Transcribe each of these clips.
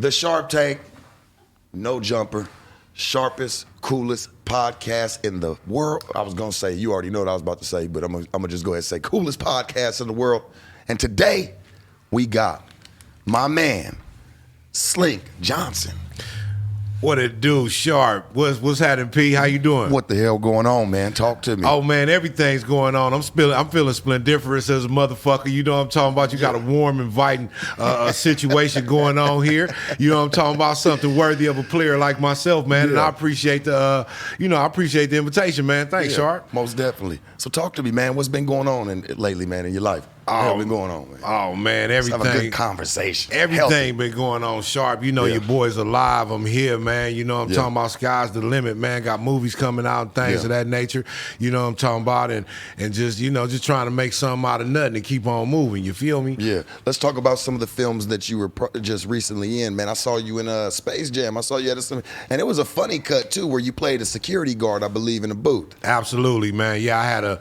The Sharp Tank, no jumper, sharpest, coolest podcast in the world. I was gonna say, you already know what I was about to say, but I'm gonna just go ahead and say coolest podcast in the world. And today, we got my man, Slink Johnson. What it do, Sharp? What's happening, P? How you doing? What the hell going on, man? Talk to me. Oh man, everything's going on. I'm feeling splendiferous as a motherfucker. You know what I'm talking about? You got a warm, inviting situation going on here. You know what I'm talking about? Something worthy of a player like myself, man. Yeah. And I appreciate the invitation, man. Thanks, Sharp. Most definitely. So talk to me, man. What's been going on lately, man, in your life? What's been going on, man? Oh man, everything. Let's have a good conversation. Everything been going on, Sharp. You know your boy's alive. I'm here, man. You know what I'm talking about? Sky's the limit, man. Got movies coming out and things of that nature. You know what I'm talking about? And just, just trying to make something out of nothing and keep on moving. You feel me? Yeah. Let's talk about some of the films that you were just recently in, man. I saw you in Space Jam. I saw you at and it was a funny cut too, where you played a security guard, I believe, in a booth. Absolutely, man. Yeah, I had a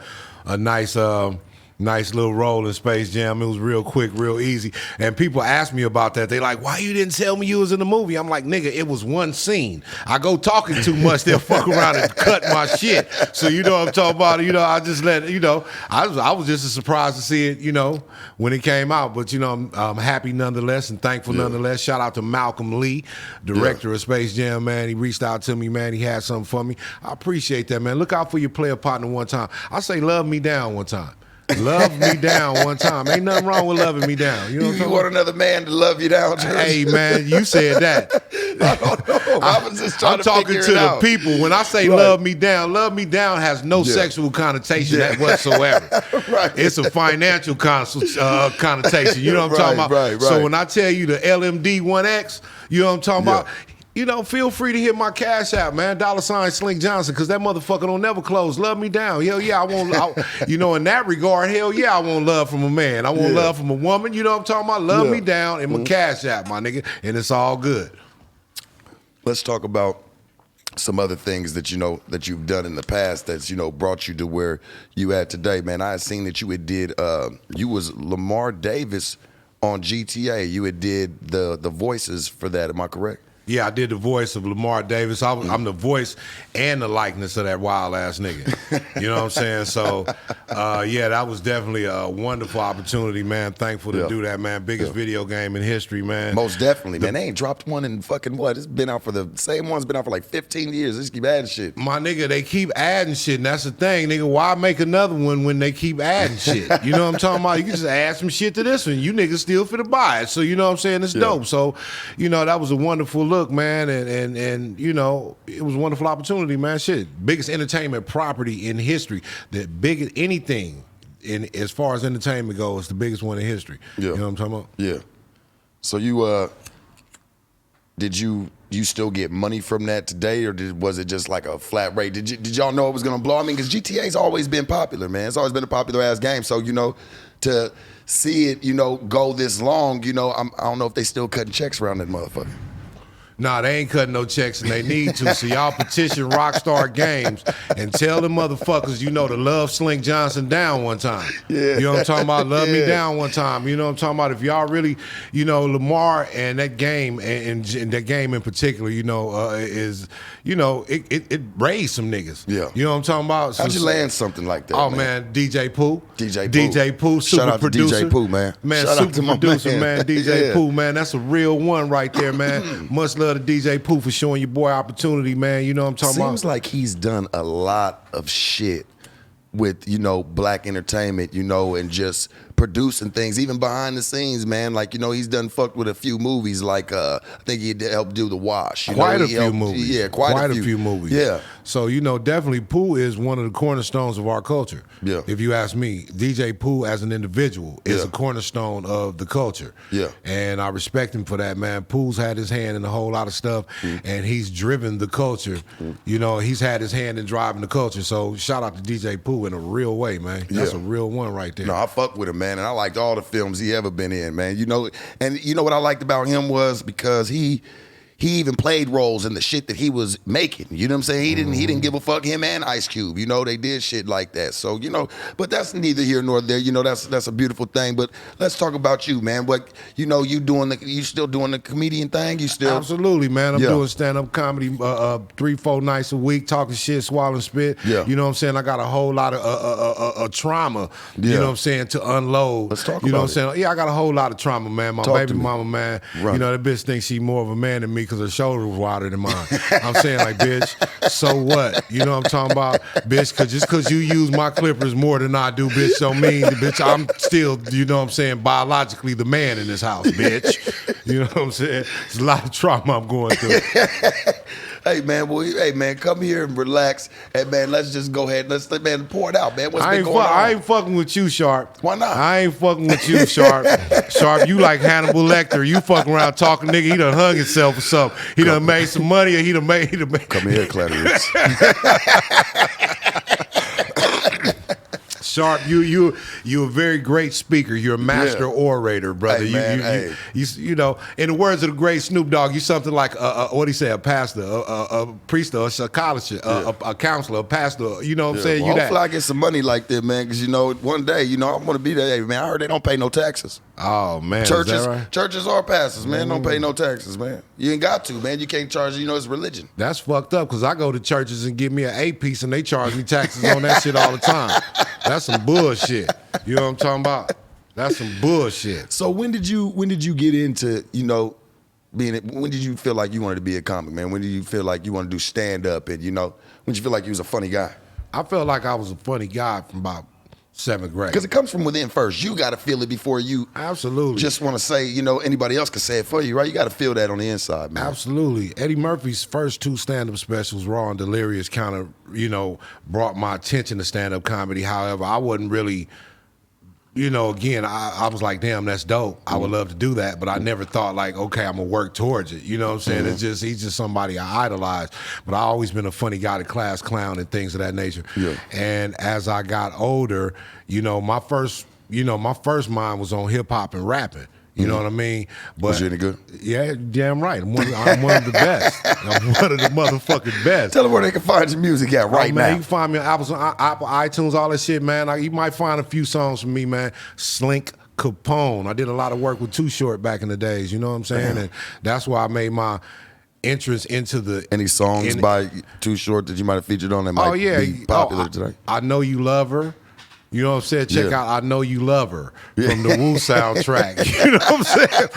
nice little role in Space Jam. It was real quick, real easy. And people ask me about that. They like, why you didn't tell me you was in the movie? I'm like, nigga, it was one scene. I go talking too much, they'll fuck around and cut my shit. So you know what I'm talking about? I just let, I was just as surprised to see it, when it came out. But, I'm happy nonetheless and thankful nonetheless. Shout out to Malcolm Lee, director of Space Jam, man. He reached out to me, man. He had something for me. I appreciate that, man. Look out for your player partner one time. I say love me down one time. Love me down one time. Ain't nothing wrong with loving me down. You know you want another man to love you down, George? Hey, man, you said that. I don't know. I was just trying I'm talking to the people. When I say love me down has no sexual connotation whatsoever. Right. It's a financial connotation. You know what I'm talking about? Right. So when I tell you the LMD 1X, you know what I'm talking about? Feel free to hit my cash app, man. $ Slink Johnson, because that motherfucker don't never close. Love me down. Hell yeah, I won't. In that regard, hell yeah, I want love from a man. I want love from a woman. You know what I'm talking about? Love me down in my cash app, my nigga, and it's all good. Let's talk about some other things that that you've done in the past that's brought you to where you at today, man. I had seen that you had did. You was Lamar Davis on GTA. You had did the voices for that. Am I correct? Yeah, I did the voice of Lamar Davis. I'm the voice and the likeness of that wild ass nigga. You know what I'm saying? So, that was definitely a wonderful opportunity, man. Thankful to do that, man. Biggest video game in history, man. Most definitely, man. They ain't dropped one in fucking what? It's been out for the same one's been out for like 15 years. They just keep adding shit. My nigga, they keep adding shit, and that's the thing, nigga. Why make another one when they keep adding shit? You know what I'm talking about? You can just add some shit to this one. You niggas still finna buy it. So, you know what I'm saying? It's dope. So, that was a wonderful look, man, and it was a wonderful opportunity, man. Shit, biggest entertainment property in history. The biggest anything in as far as entertainment goes, the biggest one in history. Yeah. You know what I'm talking about? Yeah. So you did you still get money from that today, or was it just like a flat rate? Did y'all know it was gonna blow? I mean, because GTA's always been popular, man. It's always been a popular ass game. So to see it go this long, I don't know if they still cutting checks around that motherfucker. Nah, they ain't cutting no checks and they need to. So y'all petition Rockstar Games and tell them motherfuckers, to love Slink Johnson down one time. Yeah. You know what I'm talking about? Love me down one time. You know what I'm talking about? If y'all really, Lamar and that game and that game in particular, is, it raised some niggas. Yeah. You know what I'm talking about? How'd you land something like that? Oh man, DJ Pooh. DJ Pooh, super Shout out producer. To DJ Pooh, man. Man, Shout super out to my producer, man. DJ Pooh, man. That's a real one right there, man. Much love to DJ Pooh for showing your boy opportunity, man. You know what I'm talking about? Seems like he's done a lot of shit with, black entertainment, and just producing things, even behind the scenes, man. Like, he's done fucked with a few movies, like I think he helped do The Wash. Quite a few movies. Yeah, quite a few movies. Yeah. So, definitely Pooh is one of the cornerstones of our culture. Yeah. If you ask me, DJ Pooh as an individual is a cornerstone of the culture. Yeah. And I respect him for that, man. Pooh's had his hand in a whole lot of stuff, and he's driven the culture. He's had his hand in driving the culture. So shout out to DJ Pooh in a real way, man. That's a real one right there. No, I fuck with him, man, and I liked all the films he ever been in, man. And what I liked about him was because he he even played roles in the shit that he was making. You know what I'm saying? He didn't give a fuck, him and Ice Cube. You know, they did shit like that. So, you know, but that's neither here nor there. You know, that's a beautiful thing. But let's talk about you, man. What, you know, you still doing the comedian thing? You still? Absolutely, man. I'm doing stand-up comedy 3-4 nights a week, talking shit, swallowing spit. Yeah. You know what I'm saying? I got a whole lot of trauma, you know what I'm saying, to unload. Let's talk about You know what I'm it. saying? Yeah, I got a whole lot of trauma, man. My Talk to baby me. mama, man, Right. you know, that bitch thinks she more of a man than me because her shoulder was wider than mine. I'm saying, like, bitch, so what? You know what I'm talking about? Bitch, just because you use my clippers more than I do, bitch, don't mean, bitch, I'm still, you know what I'm saying, biologically the man in this house, bitch. You know what I'm saying? It's a lot of trauma I'm going through. Hey man, boy, hey man, come here and relax. Hey man, let's just go ahead. Let's man pour it out, man. What's been going on? I ain't fucking with you, Sharp. Why not? I ain't fucking with you, Sharp. Sharp, you like Hannibal Lecter. You fucking around talking, nigga. He done hung himself or something. He done made some money, or he done made. Come here, Clarice. Sharp, you a very great speaker. You're a master orator, brother. Hey, man, You know, in the words of the great Snoop Dogg, you something like what he say, a pastor, a priest, a psychologist, a counselor, a pastor. You know what I'm saying? Well, You hopefully that. I get some money like that, man, because, you know, one day, you know, I want to be there. Hey, man, I heard they don't pay no taxes. Oh, man. Churches, is that right? churches are pastors, man. Don't pay no taxes, man. You ain't got to, man. You can't charge, you know, it's religion. That's fucked up because I go to churches and give me an 8-piece and they charge me taxes on that shit all the time. That's some bullshit. You know what I'm talking about? That's some bullshit. So when did you get into, you know, when did you feel like you wanted to be a comic, man? When did you feel like you wanted to do stand-up and, you know, when did you feel like you was a funny guy? I felt like I was a funny guy from about 7th grade. Because it comes from within first. You got to feel it before you Absolutely. just want to say, you know, anybody else can say it for you, right? You got to feel that on the inside, man. Absolutely. Eddie Murphy's first 2 stand-up specials, Raw and Delirious, kind of, you know, brought my attention to stand-up comedy. However, I wasn't really, you know, again, I was like, damn, that's dope. I would love to do that, but I never thought like, okay, I'm gonna work towards it. You know what I'm saying? It's just, he's just somebody I idolize. But I always been a funny guy, the class clown and things of that nature. Yeah. And as I got older, you know, my first mind was on hip hop and rapping. You know what I mean? But Was you any good? Yeah, damn right. I'm one of the best. I'm one of the motherfucking best. Tell them where they can find your music at right man, now. you can find me on Apple, iTunes, all that shit, man. You might find a few songs from me, man. Slink Capone. I did a lot of work with Too Short back in the days. You know what I'm saying? And that's why I made my entrance into the. Any songs by Too Short that you might have featured on that might be popular today? I Know You Love Her. You know what I'm saying? Check out I Know You Love Her from the Wu soundtrack. You know what I'm saying?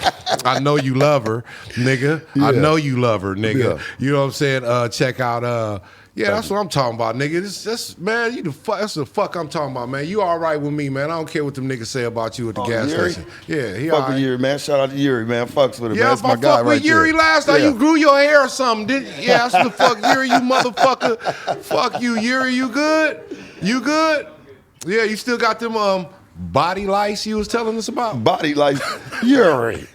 I Know You Love Her, nigga. I Know You Love Her, nigga. Yeah. You know what I'm saying? Check out that's what I'm talking about, nigga. This man, that's the fuck I'm talking about, man. You all right with me, man. I don't care what them niggas say about you at the gas Yuri? station. Yeah, he Fuck all right. with Yuri, man. Shout out to Yuri, man. Fucks with him, man. Yeah, That's if my I guy fuck right with Yuri there. last night, you grew your hair or something, didn't you? Yeah, that's the fuck Yuri, you motherfucker. Fuck you, Yuri. You good? You good? Yeah, you still got them body lice you was telling us about? Body like Yuri.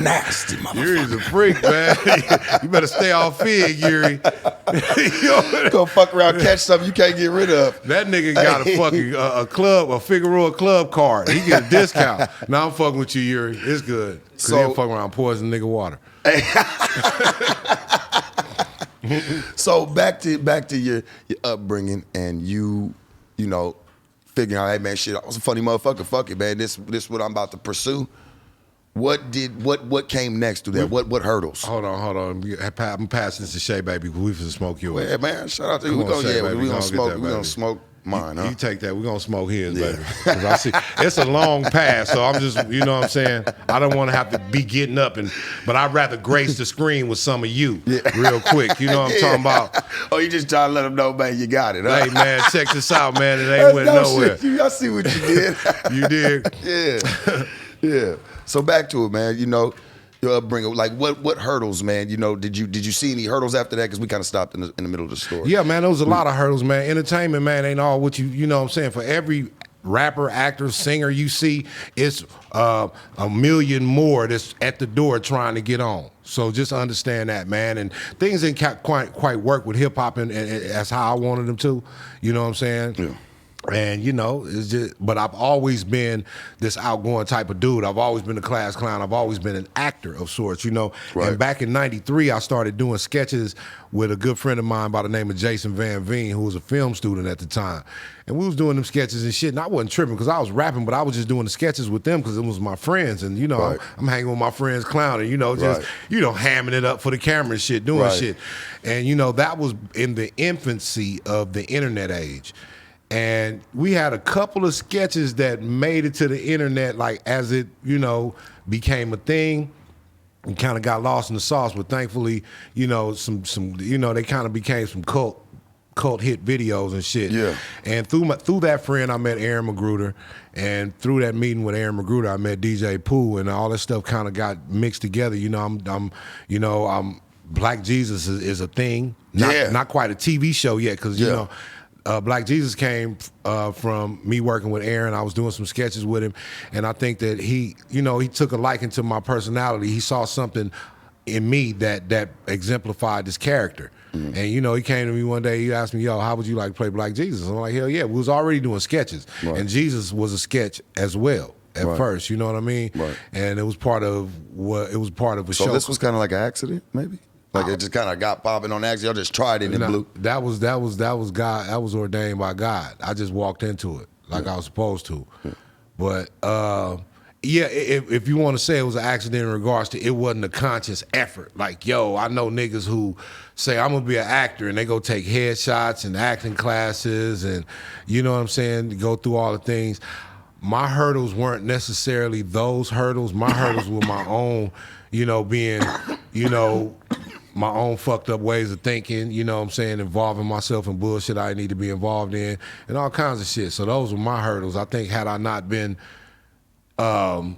Nasty motherfucker. Yuri's a freak, man. You better stay off Fig, Yuri. Go fuck around, catch something you can't get rid of. That nigga got a fucking a Figueroa club card. He get a discount. Now I'm fucking with you, Yuri. It's good. Cause So- he'll fuck around poison nigga water. So back to your upbringing and you know, figuring out, hey man, shit, I was a funny motherfucker. Fuck it, man. This what I'm about to pursue. What came next to that? What hurdles? Hold on. I'm passing this to Shay, baby. We finna smoke yours. Yeah, man. Shout out to you. Come We on, Shay, baby. gonna Go smoke. get that, We gonna baby. smoke mine, huh? You take that. We're going to smoke his, baby. 'Cause I see it's a long pass, so I'm just, you know what I'm saying? I don't want to have to be getting up, but I'd rather grace the screen with some of you real quick. You know what I'm talking about? Oh, you just trying to let them know, man, you got it, huh? Hey, man, check this out, man. It ain't went nowhere. Shit. I see what you did. You did? Yeah. So back to it, man. You know, your upbringing. Like, what hurdles, man? You know, did you see any hurdles after that? Because we kind of stopped in the middle of the story. Yeah, man, there was a lot of hurdles, man. Entertainment, man, ain't all what you know what I'm saying? For every rapper, actor, singer you see, it's a million more that's at the door trying to get on. So just understand that, man. And things didn't quite work with hip hop and as how I wanted them to. You know what I'm saying? Yeah. And it's just, but I've always been this outgoing type of dude. I've always been a class clown. I've always been an actor of sorts, Right. And back in '93, I started doing sketches with a good friend of mine by the name of Jason Van Veen, who was a film student at the time. And we was doing them sketches and shit, and I wasn't tripping because I was rapping, but I was just doing the sketches with them because it was my friends. And, Right. I'm hanging with my friends clowning, just, Right. hamming it up for the camera and shit, doing Right. shit. And, that was in the infancy of the internet age. And we had a couple of sketches that made it to the internet, like as it, became a thing, and kind of got lost in the sauce. But thankfully, some they kind of became some cult hit videos and shit. Yeah. And through that friend, I met Aaron Magruder, and through that meeting with Aaron Magruder, I met DJ Pooh, and all that stuff kind of got mixed together. I'm Black Jesus is a thing. Not quite a TV show yet, because Black Jesus came from me working with Aaron. I was doing some sketches with him, and I think that he took a liking to my personality. He saw something in me that exemplified this character. Mm-hmm. And he came to me one day. He asked me, "Yo, how would you like to play Black Jesus?" I'm like, "Hell yeah!" We was already doing sketches, right. And Jesus was a sketch as well at first. You know what I mean? Right. And it was part of a show. So this was kind of like an accident, maybe. Like it just kind of got popping on accident. Y'all just tried it and blew. That was God. That was ordained by God. I just walked into it like I was supposed to. Yeah. But if you want to say it was an accident in regards to it wasn't a conscious effort. Like, yo, I know niggas who say I'm gonna be an actor and they go take headshots and acting classes and you know what I'm saying, go through all the things. My hurdles weren't necessarily those hurdles. My hurdles were my own, being, my own fucked up ways of thinking, involving myself in bullshit I need to be involved in and all kinds of shit. So those were my hurdles. I think had I not been, so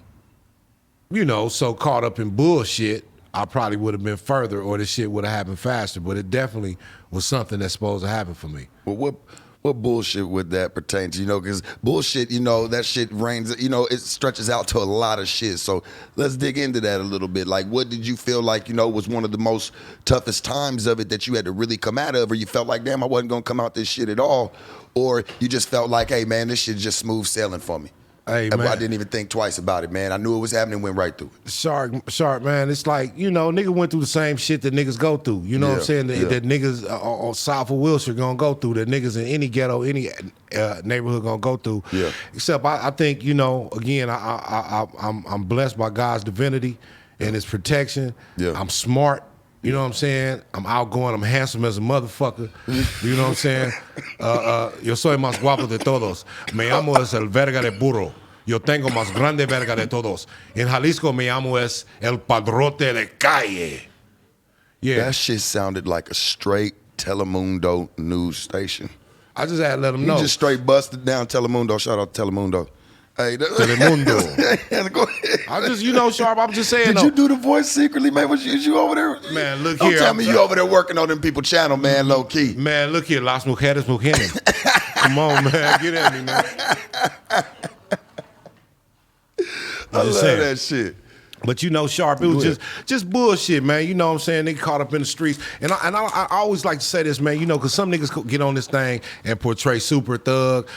caught up in bullshit, I probably would have been further or this shit would have happened faster. But it definitely was something that's supposed to happen for me. Well, what bullshit would that pertain to? Because bullshit, that shit reigns, it stretches out to a lot of shit. So let's dig into that a little bit. Like, what did you feel like, was one of the most toughest times of it that you had to really come out of? Or you felt like, damn, I wasn't going to come out this shit at all? Or you just felt like, hey, man, this shit just smooth sailing for me? Hey, man. I didn't even think twice about it, man. I knew it was happening, went right through it. Shark, man. It's like, nigga went through the same shit that niggas go through. You know what I'm saying? That niggas on South of Wilshire gonna go through, that niggas in any ghetto, any neighborhood gonna go through. Yeah. Except I think, again, I'm blessed by God's divinity and his protection. Yeah. I'm smart. You know what I'm saying? I'm outgoing. I'm handsome as a motherfucker. You know what I'm saying? Yo soy más guapo de todos. Me llamo es el verga de burro. Yo tengo más grande verga de todos. En Jalisco me llamo es el padrote de calle. Yeah. That shit sounded like a straight Telemundo news station. I just had to let them know. You just straight busted down Telemundo. Shout out to Telemundo. Hey, Telemundo. Go ahead. I just, Sharp, I'm just saying. Did you do the voice secretly, man? Was you over there? Man, look Don't here. Don't tell me you over there working on them people channel, man, low key. Man, look here. Las mujeres mujeres. Come on, man. Get at me, man. I love that shit. But Sharp, it was just bullshit, man. You know what I'm saying? They caught up in the streets. And I always like to say this, man, because some niggas get on this thing and portray super thug,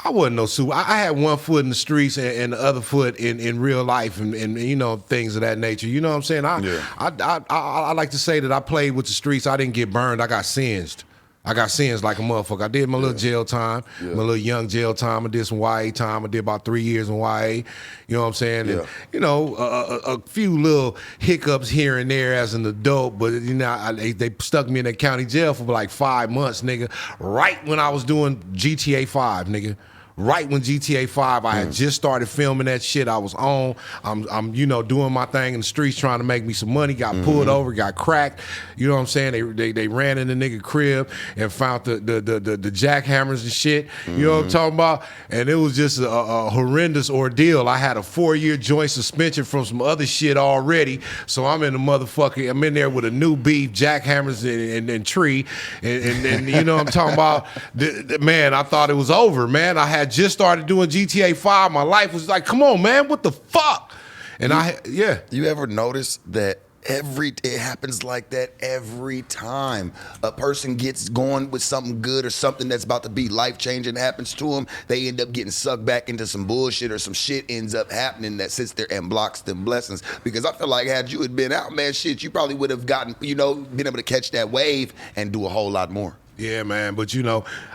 I wasn't no super. I had one foot in the streets and the other foot in real life and things of that nature. You know what I'm saying? I like to say that I played with the streets. I didn't get burned. I got singed. like a motherfucker. I did my little jail time, my little young jail time. I did some YA time. I did about 3 years in YA. You know what I'm saying? And, a few little hiccups here and there as an adult, but they stuck me in that county jail for like 5 months, nigga. Right when I was doing GTA 5, nigga. Right when GTA 5, I had just started filming that shit. I was on. I'm doing my thing in the streets, trying to make me some money. Got pulled over, got cracked. You know what I'm saying? They ran in the nigga crib and found the jackhammers and shit. You know what I'm talking about? And it was just a horrendous ordeal. I had a 4-year joint suspension from some other shit already. So I'm in the motherfucker. I'm in there with a new beef, jackhammers and tree, and you know what I'm talking about? Man, I thought it was over. Man, I had just started doing GTA 5. My life was like, come on, man, what the fuck? And you ever notice that It happens like that every time a person gets going with something good or something that's about to be life-changing happens to them. They end up getting sucked back into some bullshit, or some shit ends up happening that sits there and blocks them blessings. Because I feel like had you had been out, man, shit, you probably would have gotten, been able to catch that wave and do a whole lot more. Yeah, man. But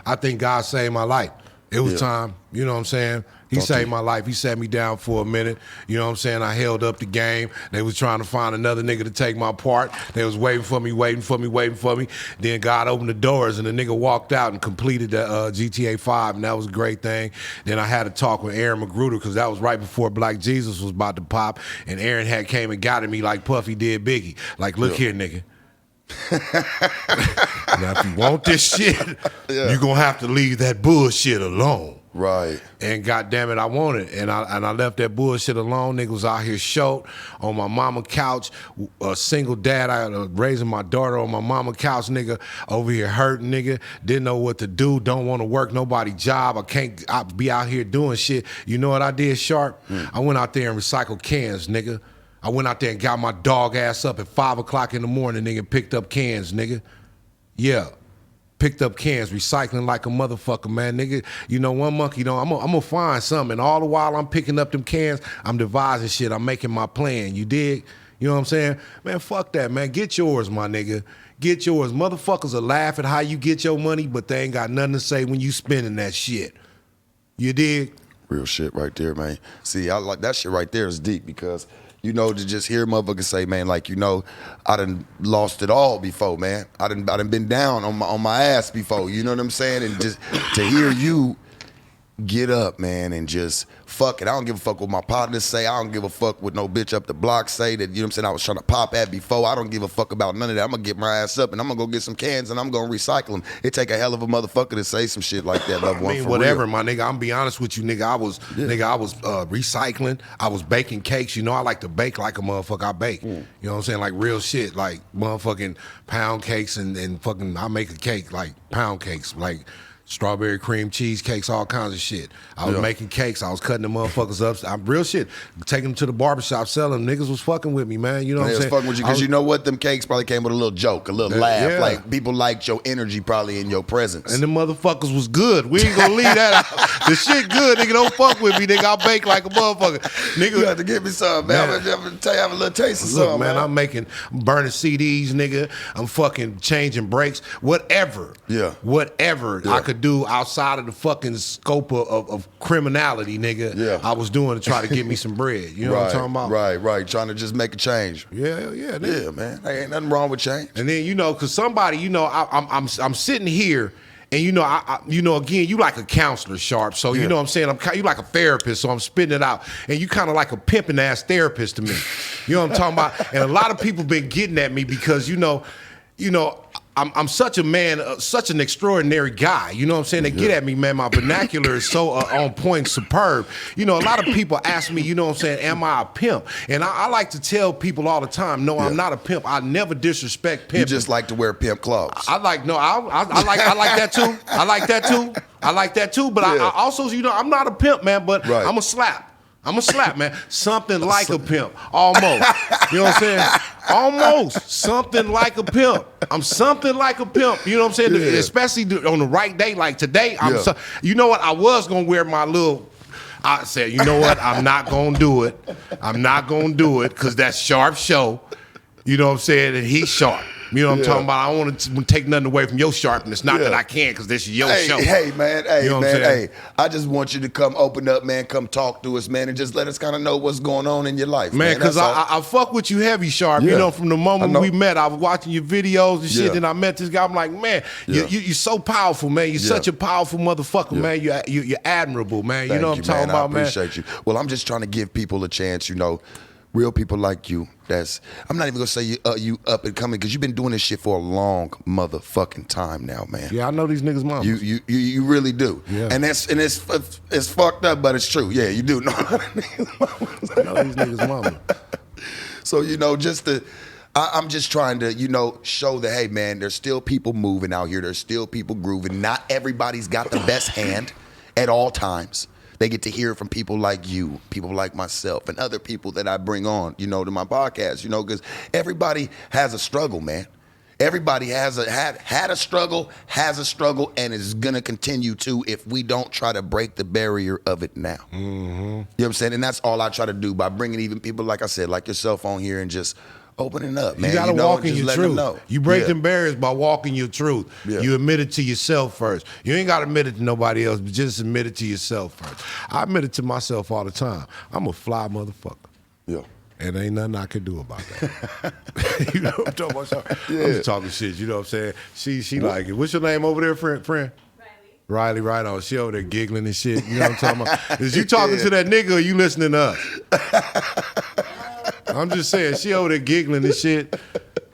I think God saved my life. It was time, you know what I'm saying? He saved my life. He sat me down for a minute. You know what I'm saying? I held up the game. They was trying to find another nigga to take my part. They was waiting for me. Then God opened the doors and the nigga walked out and completed the GTA 5, and that was a great thing. Then I had a talk with Aaron Magruder, because that was right before Black Jesus was about to pop, and Aaron had came and got at me like Puffy did Biggie. Like, look here, nigga. Now, if you want this shit, you're going to have to leave that bullshit alone. Right. And goddamn it, I want it. And I left that bullshit alone. Nigga was out here short on my mama couch, a single dad. I raising my daughter on my mama couch, nigga, over here hurting, nigga. Didn't know what to do, don't want to work nobody job. I be out here doing shit. You know what I did, Sharp? I went out there and recycled cans, nigga. I went out there and got my dog ass up at 5 o'clock in the morning, nigga, and picked up cans, nigga. Yeah. Picked up cans, recycling like a motherfucker, man, nigga. One monkey, I'm gonna find something. And all the while I'm picking up them cans, I'm devising shit. I'm making my plan. You dig? You know what I'm saying? Man, fuck that, man. Get yours, my nigga. Get yours. Motherfuckers will laugh at how you get your money, but they ain't got nothing to say when you spending that shit. You dig? Real shit right there, man. See, I like that shit right there is deep, because to just hear motherfuckers say, man, like, I done lost it all before, man. I done been down on my ass before, you know what I'm saying? And just to hear you get up, man, and just fuck it. I don't give a fuck what my partners say. I don't give a fuck what no bitch up the block say that, you know what I'm saying, I was trying to pop at before. I don't give a fuck about none of that. I'm gonna get my ass up and I'm gonna go get some cans and I'm gonna recycle them. It take a hell of a motherfucker to say some shit like that, loved one. I mean, whatever, real. My nigga. I'm be honest with you, nigga. I was recycling. I was baking cakes. I like to bake like a motherfucker. I bake. You know what I'm saying? Like real shit, like motherfucking pound cakes and fucking I make a cake like pound cakes, like strawberry cream cheesecakes, all kinds of shit. I was making cakes. I was cutting the motherfuckers up. I'm real shit. Taking them to the barbershop, selling them. Niggas was fucking with me, man. You know what I'm saying? Fucking with you, because you know what? Them cakes probably came with a little joke, a little laugh. Yeah. Like, people liked your energy probably in your presence. And them motherfuckers was good. We ain't gonna leave that out. The shit good, nigga. Don't fuck with me, nigga. I bake like a motherfucker. Nigga, you have to give me some, man. I'm gonna tell you, have a little taste of something, man. I'm burning CDs, nigga. I'm fucking changing brakes. Whatever. Yeah. Whatever I could do outside of the fucking scope of criminality, nigga. Yeah. I was doing to try to get me some bread. You know what I'm talking about? Right. Trying to just make a change. Yeah, nigga. Yeah, man. There ain't nothing wrong with change. And then because somebody, I'm sitting here. And again, you like a counselor, Sharp. So you know what I'm saying? You like a therapist, so I'm spitting it out. And you kind of like a pimping ass therapist to me. You know what I'm talking about? And a lot of people been getting at me because I'm such a man, such an extraordinary guy. You know what I'm saying? They get at me, man. My vernacular is so on point, superb. A lot of people ask me, you know what I'm saying, am I a pimp? And I like to tell people all the time, no, I'm not a pimp. I never disrespect pimp. You just like to wear pimp clothes. I like that too. I like that too. But I also, I'm not a pimp, man, but I'm a slap. Man. Something like a pimp. Almost. You know what I'm saying? Almost. Something like a pimp. I'm something like a pimp. You know what I'm saying? Yeah. Especially on the right day like today. You know what? I was going to wear my little... I said, you know what? I'm not going to do it. I'm not going to do it because that's Sharp show. You know what I'm saying? And he's sharp. You know what I'm talking about? I don't want to take nothing away from your sharpness. Not that I can, because this is your show. Hey, man. I just want you to come open up, man. Come talk to us, man, and just let us kind of know what's going on in your life, man. Because I fuck with you heavy, Sharp. Yeah. From the moment we met, I was watching your videos and shit. Then I met this guy. I'm like, man, you're so powerful, man. You're such a powerful motherfucker, man. You're admirable, man. You know what I'm talking about, man? I appreciate you. Well, I'm just trying to give people a chance, real people like you. I'm not even gonna say you up and coming, because you've been doing this shit for a long motherfucking time now, man. Yeah, I know these niggas' mamas. You really do. Yeah. And it's fucked up, but it's true. Yeah, you do know I know these niggas' mamas. So I'm just trying to show that, hey man, there's still people moving out here. There's still people grooving. Not everybody's got the best hand at all times. They get to hear it from people like you, people like myself, and other people that I bring on, you know, to my podcast, you know, because everybody has a struggle, man. Everybody has had a struggle, has a struggle, and is gonna continue to if we don't try to break the barrier of it now. You know what I'm saying? And that's all I try to do by bringing even people, like I said, like yourself on here and just opening up, man. You gotta walk in your truth. You break Yeah. them barriers by walking your truth. Yeah. You admit it to yourself first. You ain't gotta admit it to nobody else, but just admit it to yourself first. I admit it to myself all the time. I'm a fly motherfucker. Yeah. And ain't nothing I can do about that. You know what I'm talking about? Yeah. I'm just talking shit, you know what I'm saying? She like it. What's your name over there, friend? Riley, right on. She over there giggling and shit. You know what I'm talking about? Is you talking to that nigga or you listening to us? I'm just saying, she over there giggling and shit.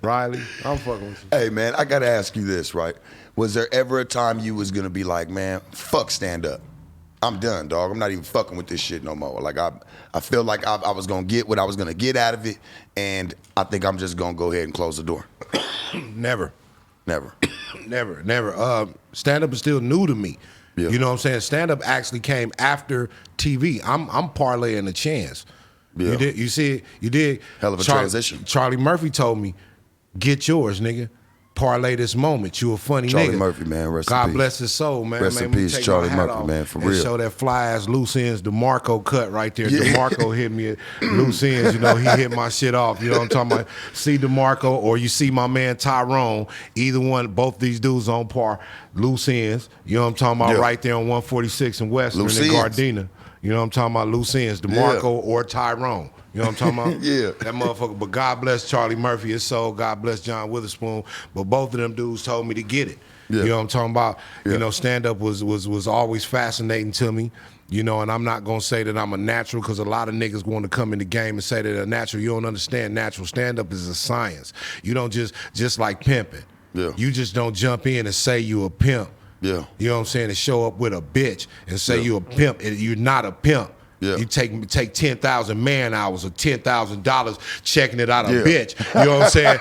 Riley, I'm fucking with you. Hey, man, I got to ask you this, right? Was there ever a time you was going to be like, man, fuck stand up? I'm done, dog. I'm not even fucking with this shit no more. Like, I feel like I was going to get what I was going to get out of it, and I think I'm just going to go ahead and close the door. Never. Never. Never. Stand-up is still new to me. Yeah. You know what I'm saying? Stand-up actually came after TV. I'm parlaying a chance. Yeah. You did. You see it? You did. Hell of a transition. Charlie Murphy told me, get yours, nigga. Parlay this moment. You a funny Charlie nigga. Murphy, man. Rest in God peace. bless his soul, man. Rest in Made me peace, take Charlie my hat Murphy, off man, for and real. show that fly ass loose ends, DeMarco cut right there. Yeah. DeMarco hit me at loose ends. You know, he hit my shit off. You know what I'm talking about? See DeMarco or you see my man Tyrone. Either one, both these dudes on par. Loose ends. You know what I'm talking about? Yeah. Right there on 146 and Western Loose and ends. Gardena. You know what I'm talking about? Loose ends. DeMarco or Tyrone. You know what I'm talking about? Yeah. That motherfucker. But God bless Charlie Murphy, his soul. God bless John Witherspoon. But both of them dudes told me to get it. Yeah. You know what I'm talking about? Yeah. You know, stand-up was always fascinating to me. You know, and I'm not going to say that I'm a natural because a lot of niggas want to come in the game and say that they're natural. You don't understand natural. Stand-up is a science. You don't just like pimping. Yeah. You just don't jump in and say you a pimp. Yeah. You know what I'm saying? And show up with a bitch and say Yeah. you a pimp. You're not a pimp. Yeah. You take 10,000 man hours or $10,000 checking it out a Yeah. bitch. You know what I'm saying?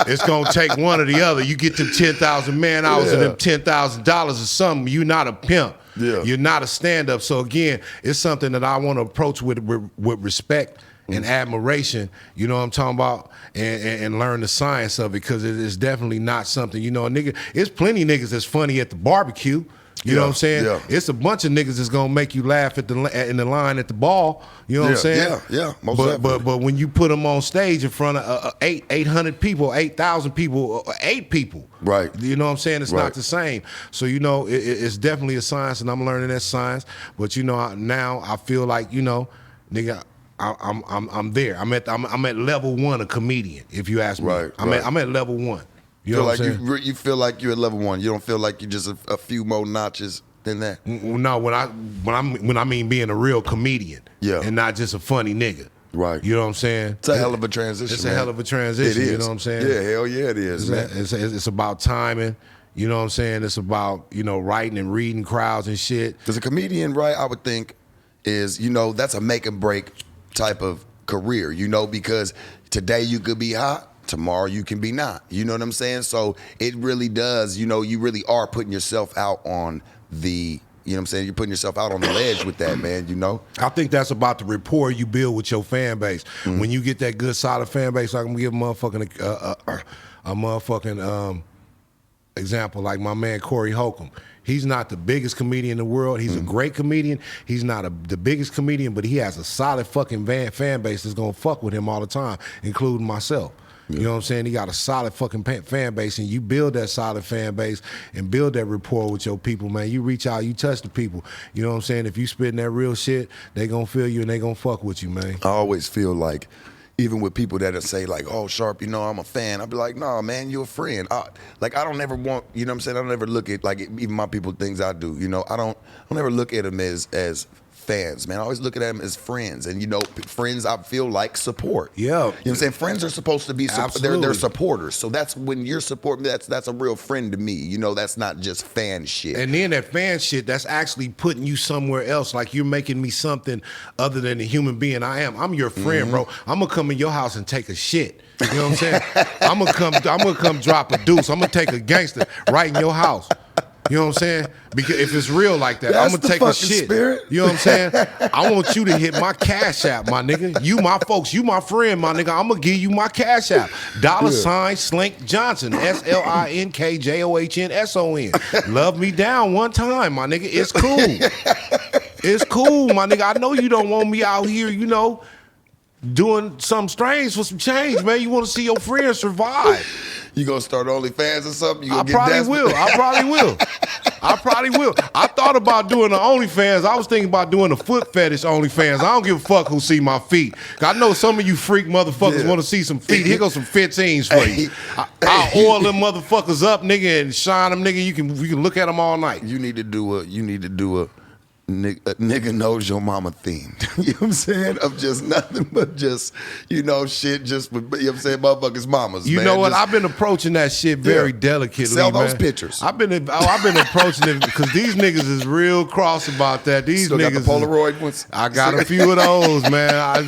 It's gonna take one or the other. You get them 10,000 man hours and Yeah. them $10,000 or something. You're not a pimp. Yeah. You're not a stand-up. So again, it's something that I want to approach with respect and admiration. You know what I'm talking about? And learn the science of it because it is definitely not something. You know, a nigga. It's plenty niggas that's funny at the barbecue. You know what I'm saying? Yeah. It's a bunch of niggas that's gonna make you laugh in the line at the ball. You know what I'm saying? Yeah. Most But definitely. when you put them on stage in front of 800 people, 8,000 people, 8 people, Right. You know what I'm saying? It's Right. not the same. So you know, it's definitely a science, and I'm learning that science. But you know, now I feel like nigga. I'm there. I'm at level 1 a comedian. If you ask me, Right, I'm right. at level 1. You know what I'm saying? You feel like you're at level 1. You don't feel like you're just a few more notches than that. No, when I mean being a real comedian, Yeah. and not just a funny nigga, Right. You know what I'm saying? It's a hell of a transition. It's man. a hell of a transition. It is. You know what I'm saying? Yeah, hell yeah, it is, man. It's about timing. You know what I'm saying? It's about writing and reading crowds and shit. Because a comedian, right, I would think is that's a make and break type of career. Because today you could be hot. Tomorrow you can be not. You know what I'm saying? So it really does, you really are putting yourself out on the, You're putting yourself out on the ledge with that, man, I think that's about the rapport you build with your fan base. Mm-hmm. When you get that good solid fan base, like I'm gonna give a motherfucking example, like my man Corey Holcomb. He's not the biggest comedian in the world. He's a great comedian. He's not the biggest comedian, but he has a solid fucking fan base that's gonna fuck with him all the time, including myself. You know what I'm saying? He got a solid fucking fan base, and you build that solid fan base and build that rapport with your people, man. You reach out, you touch the people. You know what I'm saying? If you spitting that real shit, they gonna feel you and they gonna fuck with you, man. I always feel like, even with people that say like, oh, Sharp, I'm a fan. I'll be like, nah, man, you're a friend. I don't ever want, I don't ever look at, like, even my people, things I do, I don't ever look at them as fans, man. I always look at them as friends. And, friends, I feel like support. Yeah. You know what I'm saying? Friends are supposed to be, Absolutely. they're supporters. So that's when you're supporting, that's a real friend to me. That's not just fan shit. And then that fan shit, that's actually putting you somewhere else. Like you're making me something other than the human being I am. I'm your friend, bro. I'm gonna come in your house and take a shit. You know what I'm saying? I'm gonna come drop a deuce. I'm gonna take a gangster right in your house. You know what I'm saying? Because if it's real like that, That's I'm the gonna take a fucking shit. spirit. You know what I'm saying? I want you to hit my cash app, my nigga. You my folks, you my friend, my nigga. I'm gonna give you my cash app. $ Slink Johnson, SLINKJOHNSON. Love me down one time, my nigga. It's cool. It's cool, my nigga. I know you don't want me out here, you know, doing something strange for some change, man. You want to see your friends survive. You gonna start OnlyFans or something? I probably will. I probably will. I thought about doing the OnlyFans. I was thinking about doing the foot fetish OnlyFans. I don't give a fuck who see my feet. I know some of you freak motherfuckers want to see some feet. Here goes some 15s for you. I'll oil them motherfuckers up, nigga, and shine them, nigga. You can look at them all night. You need to do a nigga knows your mama theme. You know what I'm saying? Of just nothing but just, you know, shit just, you know what I'm saying, motherfuckers mamas, You man. know what? Just, I've been approaching that shit very delicately, Sell those man. pictures. I've been approaching it because these niggas is real cross about that. These still niggas got the Polaroid ones? I got a few of those, man.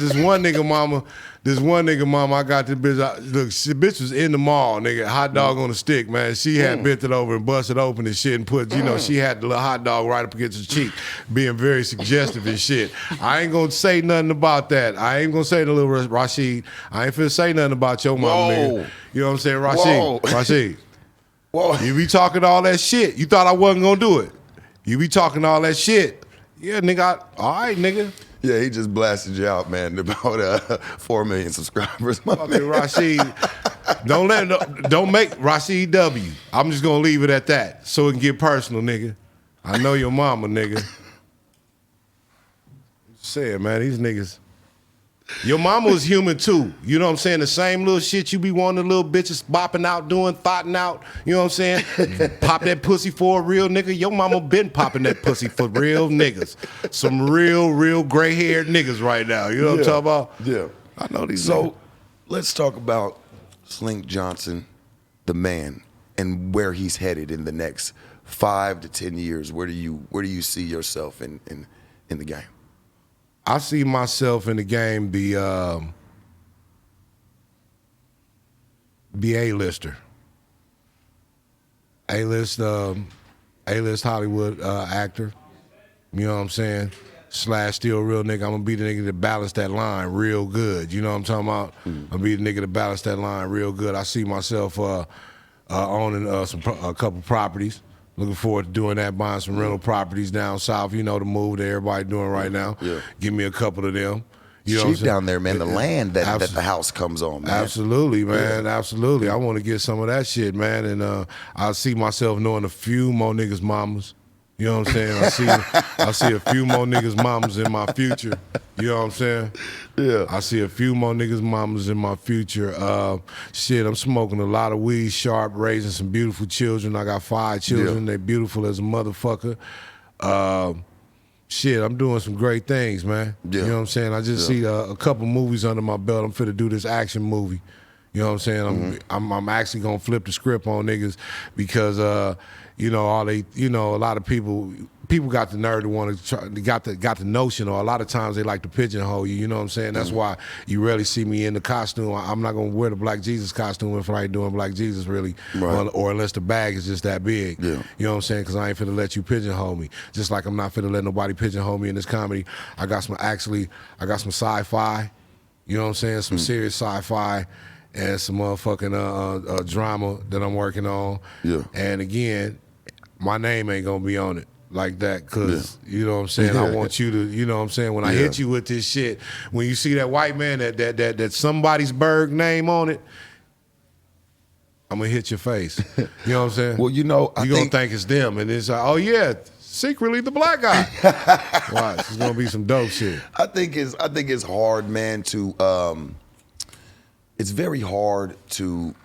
This one nigga mama, I got this bitch. Look, the bitch was in the mall, nigga. Hot dog on a stick, man. She had bent it over and busted open and shit and put, you know, she had the little hot dog right up against her cheek, being very suggestive and shit. I ain't gonna say nothing about that. I ain't gonna say the little Rashid. I ain't finna say nothing about your mama, nigga. You know what I'm saying, Rashid? Whoa. You be talking all that shit. You thought I wasn't gonna do it. You be talking all that shit. Yeah, nigga. All right, nigga. Yeah, he just blasted you out, man, about 4 million subscribers. Okay, Rashid, don't make Rashid W. I'm just gonna leave it at that, so it can get personal, nigga. I know your mama, nigga. Say it, man. These niggas. Your mama was human too. You know what I'm saying? The same little shit you be wanting the little bitches bopping out, doing, thotting out. You know what I'm saying? Pop that pussy for a real nigga. Your mama been popping that pussy for real niggas. Some real gray-haired niggas right now. You know what I'm talking about? Yeah. I know these So niggas. let's talk about Slink Johnson, the man, and where he's headed in the next 5 to 10 years. Where do you see yourself in the game? I see myself in the game be A-lister. A-list Hollywood actor. You know what I'm saying? / still real nigga. I'm gonna be the nigga that balance that line real good. You know what I'm talking about? I'm gonna be the nigga that balance that line real good. I see myself owning a couple properties. Looking forward to doing that, buying some rental properties down south. You know the move that everybody doing right now. Yeah. Give me a couple of them. You know Cheap down there, man. The land that the house comes on, man. Absolutely, man. Yeah. Absolutely. I want to get some of that shit, man. And I see myself knowing a few more niggas' mamas. You know what I'm saying? I see a few more niggas' mamas in my future. You know what I'm saying? Yeah. I see a few more niggas' mamas in my future. Shit, I'm smoking a lot of weed, sharp, raising some beautiful children. I got 5 children. They beautiful as a motherfucker. Shit, I'm doing some great things, man. Yeah. You know what I'm saying? I just see a couple movies under my belt. I'm finna do this action movie. You know what I'm saying? I'm actually gonna flip the script on niggas because you know, a lot of people got the nerve to want to try, got the notion, or a lot of times they like to pigeonhole you. You know what I'm saying? That's why you rarely see me in the costume. I'm not gonna wear the Black Jesus costume if I ain't doing Black Jesus really, or unless the bag is just that big. Yeah. You know what I'm saying? Because I ain't finna let you pigeonhole me. Just like I'm not finna let nobody pigeonhole me in this comedy. I got some sci-fi. You know what I'm saying? Some serious sci-fi. And some motherfucking drama that I'm working on. Yeah. And again, my name ain't gonna be on it like that, cause you know what I'm saying. I want you to, you know what I'm saying. When I hit you with this shit, when you see that white man that somebody's Berg name on it, I'm gonna hit your face. You know what I'm saying? Well, you know, you gonna think it's them, and it's like, oh yeah, secretly the black guy. Watch, it's gonna be some dope shit. I think it's hard, man, to it's very hard to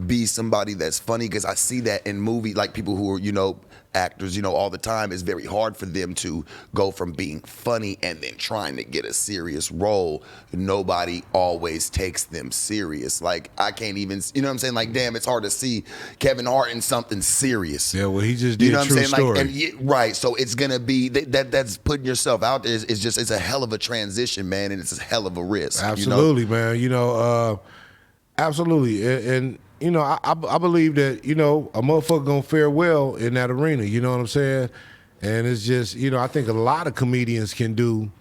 be somebody that's funny, because I see that in movie, like people who are, you know, actors, you know, all the time. It's very hard for them to go from being funny and then trying to get a serious role. Nobody always takes them serious. Like, I can't even, you know what I'm saying? Like, damn, it's hard to see Kevin Hart in something serious. Yeah, well, he just did, you know what True I'm saying? Story. Like, and right, so it's gonna be that's putting yourself out there. It's a hell of a transition, man, and it's a hell of a risk. Absolutely, you know? man. You know, absolutely, and you know, I believe that, you know, a motherfucker gonna fare well in that arena. You know what I'm saying? And it's just, you know, I think a lot of comedians can do,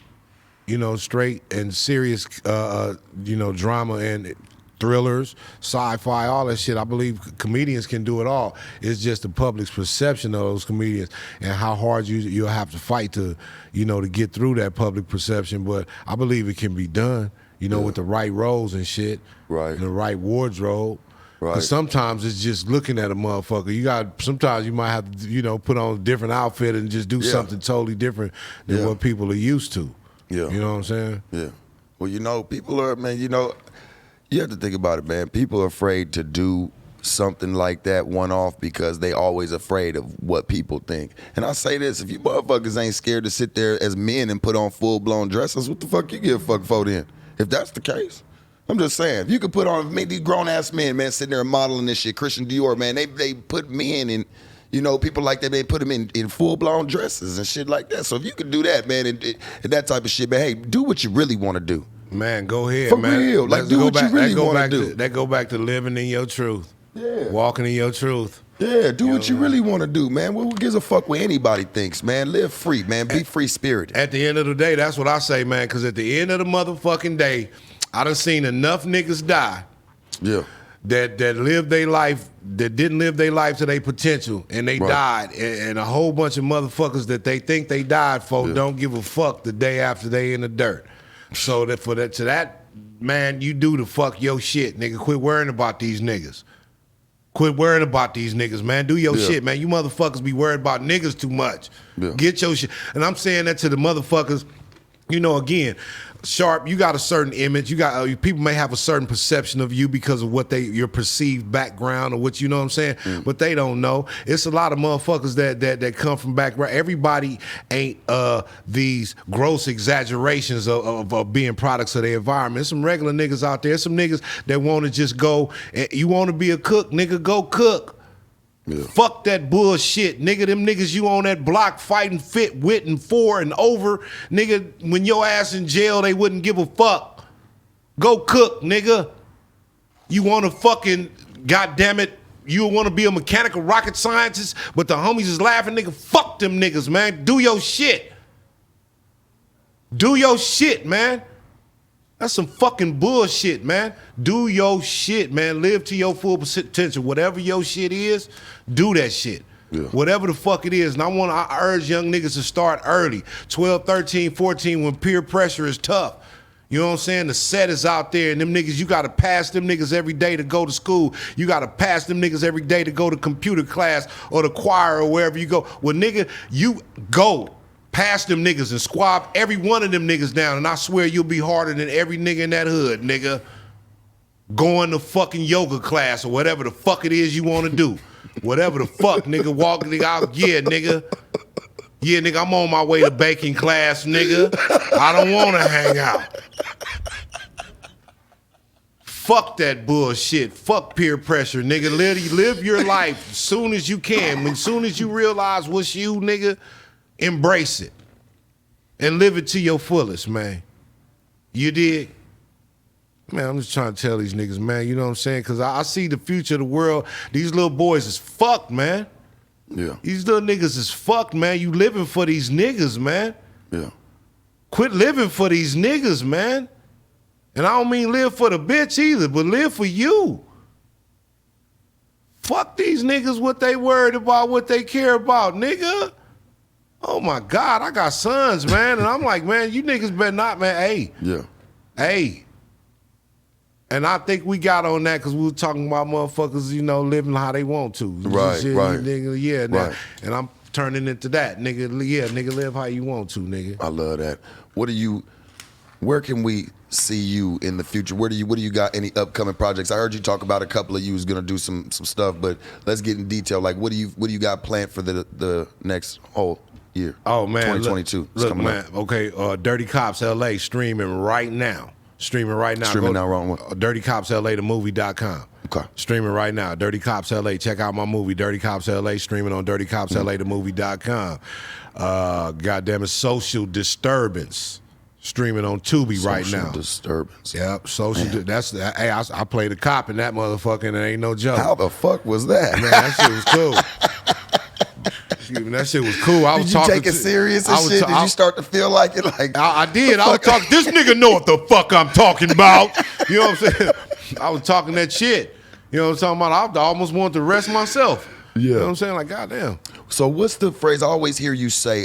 you know, straight and serious, you know, drama and thrillers, sci-fi, all that shit. I believe comedians can do it all. It's just the public's perception of those comedians and how hard you'll have to fight to, you know, to get through that public perception. But I believe it can be done, you know, with the right roles and shit, and the right wardrobe. Right. Sometimes it's just looking at a motherfucker. Sometimes you might have to, you know, put on a different outfit and just do something totally different than what people are used to. Yeah. You know what I'm saying? Yeah. Well, you know, people are, man, you know, you have to think about it, man. People are afraid to do something like that one-off because they always afraid of what people think. And I say this, if you motherfuckers ain't scared to sit there as men and put on full-blown dresses, what the fuck you give a fuck for then? If that's the case. I'm just saying, if you could put on, maybe these grown-ass men, man, sitting there modeling this shit, Christian Dior, man, they put men in, you know, people like that, they put them in full-blown dresses and shit like that. So if you could do that, man, and that type of shit, man, hey, do what you really want to do. Man, go ahead, for man. For real. Like, do what you really want to do. That go back to living in your truth. Yeah. Walking in your truth. Yeah, do what you really want to do, man. Who gives a fuck what anybody thinks, man? Live free, man. Be free-spirited. At the end of the day, that's what I say, man, because at the end of the motherfucking day, I done seen enough niggas die that lived their life, that didn't live their life to their potential, and they died. And a whole bunch of motherfuckers that they think they died for don't give a fuck the day after they in the dirt. So that man, you do the fuck your shit, nigga. Quit worrying about these niggas. Quit worrying about these niggas, man. Do your shit, man. You motherfuckers be worried about niggas too much. Get your shit. And I'm saying that to the motherfuckers, you know, again, Sharp, you got a certain image. You got people may have a certain perception of you because of what your perceived background or what, you know what I'm saying, but they don't know. It's a lot of motherfuckers that come from background. Everybody ain't these gross exaggerations of being products of their environment. There's some regular niggas out there. Some niggas that want to just go. You want to be a cook, nigga? Go cook. Yeah. Fuck that bullshit, nigga. Them niggas you on that block fighting fit, wit, and for and over, nigga. When your ass in jail, they wouldn't give a fuck. Go cook, nigga. You want to fucking, goddamn it, you want to be a mechanical rocket scientist, but the homies is laughing, nigga. Fuck them niggas, man. Do your shit. Do your shit, man. That's some fucking bullshit, man. Do your shit, man. Live to your full potential. Whatever your shit is, do that shit. Yeah. Whatever the fuck it is. And I urge young niggas to start early. 12, 13, 14, when peer pressure is tough. You know what I'm saying? The set is out there, and them niggas, you gotta pass them niggas every day to go to school. You gotta pass them niggas every day to go to computer class or the choir or wherever you go. Well, nigga, you go. Pass them niggas and squab every one of them niggas down, and I swear you'll be harder than every nigga in that hood, nigga. Going to fucking yoga class or whatever the fuck it is you want to do. Whatever the fuck, nigga, walking nigga out. Yeah, nigga. Yeah, nigga, I'm on my way to baking class, nigga. I don't want to hang out. Fuck that bullshit. Fuck peer pressure, nigga. Live your life as soon as you can. As soon as you realize what's you, nigga, embrace it and live it to your fullest, man. You dig? Man, I'm just trying to tell these niggas, man, you know what I'm saying? Because I see the future of the world. These little boys is fucked, man. Yeah. These little niggas is fucked, man. You living for these niggas, man. Yeah. Quit living for these niggas, man. And I don't mean live for the bitch either, but live for you. Fuck these niggas, what they worried about, what they care about, nigga. Oh my God, I got sons, man. And I'm like, man, you niggas better not, man. Hey. Yeah. Hey. And I think we got on that because we were talking about motherfuckers, you know, living how they want to. Right, shit, right. Nigga, yeah, right. And I'm turning into that. Nigga, yeah, nigga, live how you want to, nigga. I love that. Where can we see you in the future? What do you got, any upcoming projects? I heard you talk about a couple of you was gonna do some stuff, but let's get in detail. Like what do you got planned for the next whole year? Oh man, 2022. Look man, up. Okay, Dirty Cops LA streaming right now. Streaming right now. Streaming now, wrong one. DirtyCopsLA.movie.com. Okay. Streaming right now. Dirty Cops LA. Check out my movie, Dirty Cops LA, streaming on DirtyCopsLA.movie.com. Goddamn it, Social Disturbance. Streaming on Tubi right now. Social disturbance. Yep, hey, I played a cop in that motherfucker, and it ain't no joke. How the fuck was that? Man, that shit was cool. Excuse me, that shit was cool. I was did you talking take it serious and shit? Did you start to feel like it? Like I did. I was talking. This nigga know what the fuck I'm talking about. You know what I'm saying? I was talking that shit. You know what I'm talking about? I almost wanted to arrest myself. Yeah. You know what I'm saying? Like, goddamn. So what's the phrase? I always hear you say,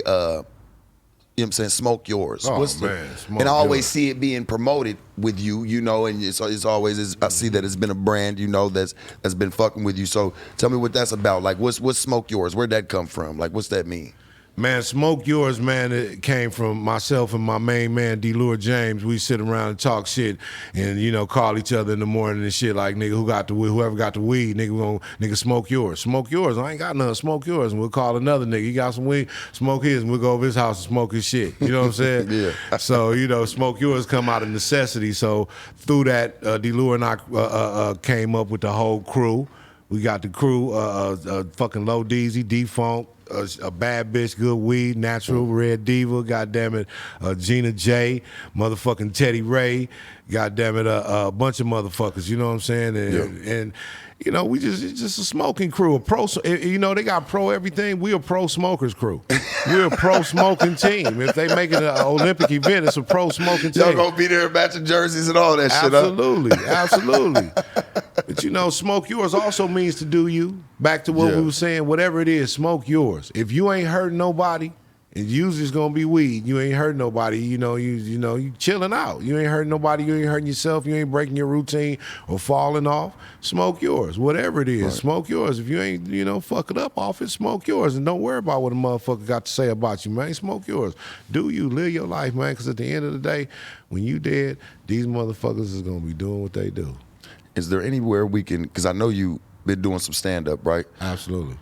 you know what I'm saying, smoke yours. Oh, What's man, smoke and I always yours. see it being promoted with you, you know, and it's always, I see that it's been a brand, you know, that's been fucking with you. So tell me what that's about. Like, what's smoke yours? Where'd that come from? Like, what's that mean? Man, smoke yours, man. It came from myself and my main man, D-Lure James. We sit around and talk shit, and you know, call each other in the morning and shit. Like, nigga, whoever got the weed, nigga, smoke yours. Smoke yours. I ain't got none. Smoke yours, and we'll call another nigga. He got some weed. Smoke his, and we'll go over his house and smoke his shit. You know what I'm saying? Yeah. So you know, smoke yours come out of necessity. So through that, D-Lure and I came up with the whole crew. We got the crew, fucking Low Deezy, D-Funk, a bad bitch, good weed, natural, Red Diva, goddamn it, Gina J, motherfucking Teddy Ray, goddamn it, a bunch of motherfuckers, you know what I'm saying? And you know, it's just a smoking crew, a pro. You know, they got pro everything. We a pro smokers crew. We're a pro smoking team. If they make it an Olympic event, it's a pro smoking team. Y'all gonna be there matching jerseys and all that shit. Absolutely, absolutely. But you know, smoke yours also means to do you. Back to what we were saying, whatever it is, smoke yours. If you ain't hurting nobody, it usually is gonna be weed. You ain't hurting nobody. You know, you chilling out. You ain't hurting nobody. You ain't hurting yourself. You ain't breaking your routine or falling off. Smoke yours. Whatever it is, smoke yours. If you ain't, you know, fuck it up off it, smoke yours. And don't worry about what a motherfucker got to say about you, man. Smoke yours. Do you live your life, man? Because at the end of the day, when you dead, these motherfuckers is gonna be doing what they do. Is there anywhere we can? Because I know you been doing some stand up, right? Absolutely.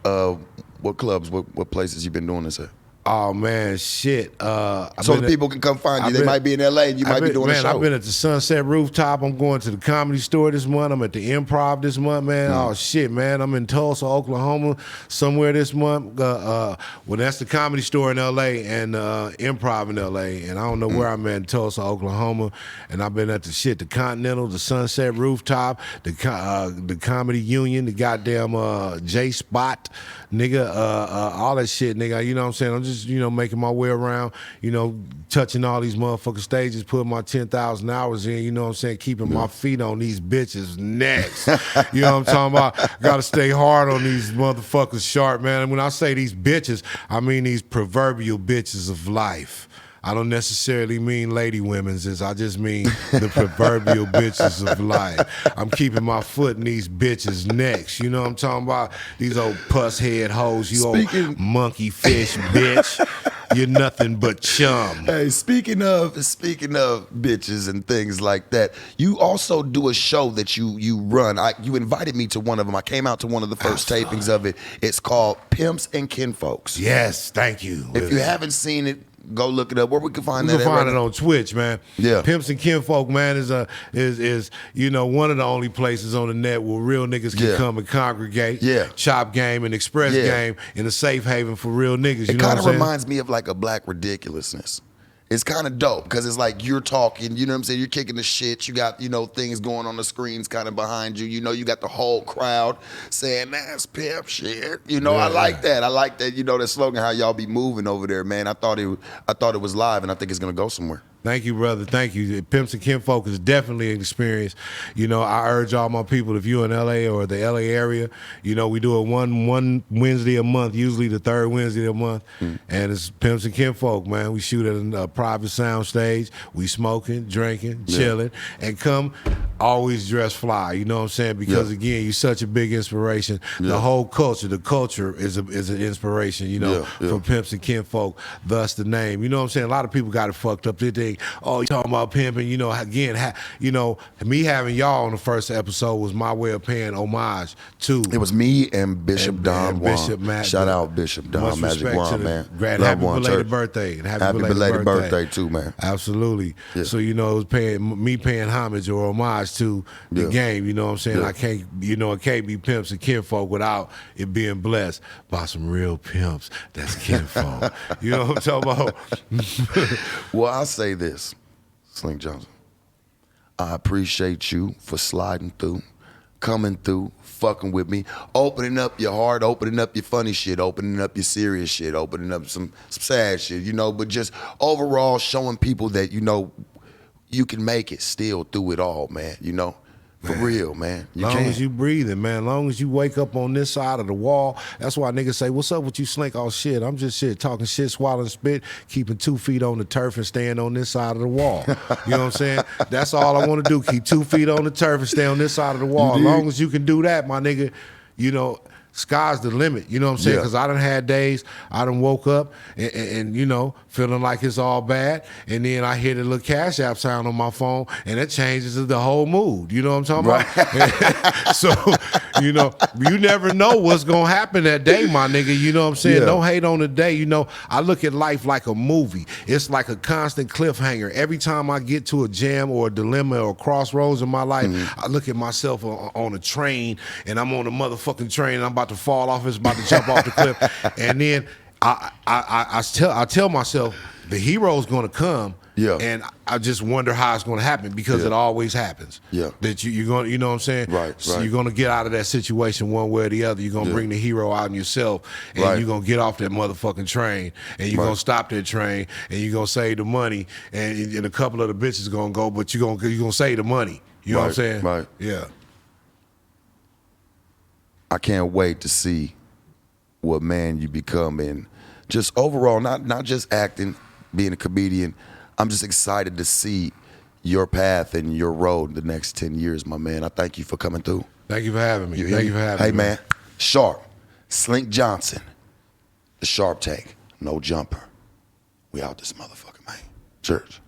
What clubs? What places you been doing this at? Oh man, shit. So the people can come find you. They might be in LA and you might be doing a show. I've been at the Sunset Rooftop. I'm going to the Comedy Store this month. I'm at the Improv this month, man. Oh shit, man. I'm in Tulsa, Oklahoma, somewhere this month. Well, that's the Comedy Store in LA and Improv in LA. And I don't know where I'm at in Tulsa, Oklahoma. And I've been at the Continental, the Sunset Rooftop, the Comedy Union, the goddamn J Spot, nigga, all that shit, nigga. You know what I'm saying? I'm just, you know, making my way around, you know, touching all these motherfucking stages, putting my 10,000 hours in, you know what I'm saying, keeping my feet on these bitches' necks. You know what I'm talking about? Gotta stay hard on these motherfuckers sharp, man. And when I say these bitches, I mean these proverbial bitches of life. I don't necessarily mean lady women's, I just mean the proverbial bitches of life. I'm keeping my foot in these bitches' necks. You know what I'm talking about? These old puss head hoes, you old monkey fish bitch. You're nothing but chum. Hey, speaking of bitches and things like that, you also do a show that you run. You invited me to one of them. I came out to one of the first tapings of it. It's called Pimps and Ken Folks. Yes, thank you. If you haven't seen it, go look it up. Where we can find that? You can find it on Twitch, man. Yeah. Pimps and Ken Folk, man, is you know, one of the only places on the net where real niggas can come and congregate. Yeah. Chop game and express game in a safe haven for real niggas. It kind of reminds me of like a Black Ridiculousness. It's kind of dope because it's like you're talking, you know what I'm saying? You're kicking the shit. You got, you know, things going on the screens kind of behind you. You know, you got the whole crowd saying, that's pimp shit. You know, I like that. I like that, you know, that slogan, how y'all be moving over there, man. I thought it was live, and I think it's going to go somewhere. Thank you, brother. Thank you. Pimps and Ken Folk is definitely an experience. You know, I urge all my people, if you're in LA or the LA area, you know, we do it one Wednesday a month, usually the third Wednesday of the month. And it's Pimps and Ken Folk, man. We shoot at a private sound stage. We smoking, drinking, chilling, and come always dress fly. You know what I'm saying? Because again, you're such a big inspiration. The whole culture, the culture is an inspiration, you know, for Pimps and Ken Folk, thus the name. You know what I'm saying? A lot of people got it fucked up. They think, oh, you talking about pimping, you know, again, you know, me having y'all on the first episode was my way of paying homage to. It was me and Bishop Don Juan. Bishop Matt. Shout out Bishop Don Magic Juan, man. Happy belated birthday. And happy belated birthday too, man. Absolutely. Yeah. So, you know, it was me paying homage or homage to the game, you know what I'm saying? I can't, you know, it can't be Pimps and Ken Folk without it being blessed by some real pimps. That's Ken Folk. You know what I'm talking about? Well, I'll say this. Slink Johnson. I appreciate you for sliding through, coming through, fucking with me, opening up your heart, opening up your funny shit, opening up your serious shit, opening up some sad shit, you know, but just overall showing people that, you know, you can make it still through it all, man, you know? For real, man. You long can. as you breathing, man. Long as you wake up on this side of the wall. That's why niggas say, what's up with you, Slink? Oh, shit, I'm just talking shit, swallowing spit, keeping 2 feet on the turf and staying on this side of the wall. You know what I'm saying? That's all I want to do, keep 2 feet on the turf and stay on this side of the wall. As long as you can do that, my nigga, you know, sky's the limit, you know what I'm saying? Because I done had days, I done woke up and, you know, feeling like it's all bad, and then I hear the little Cash App sound on my phone, and it changes the whole mood, you know what I'm talking about? So, you know, you never know what's going to happen that day, my nigga, you know what I'm saying? Don't hate on the day, you know. I look at life like a movie. It's like a constant cliffhanger. Every time I get to a jam or a dilemma or a crossroads in my life, I look at myself on a train, and I'm on a motherfucking train, and I'm about to fall off, it's about to jump off the cliff, and then I tell myself the hero's gonna come, and I just wonder how it's gonna happen, because it always happens. That you're gonna, you know what I'm saying? Right. So you're gonna get out of that situation one way or the other. You're gonna bring the hero out in yourself, and you're gonna get off that motherfucking train, and you're gonna stop that train, and you're gonna save the money, and a couple of the bitches gonna go, but you're gonna save the money. You know what I'm saying? Right. Yeah. I can't wait to see what man you become, and just overall, not just acting, being a comedian. I'm just excited to see your path and your road the next 10 years, my man. I thank you for coming through. Thank you for having me. Thank you for having me. Hey, man, Sharp, Slink Johnson, the Sharp Take, no jumper. We out this motherfucker, man. Church.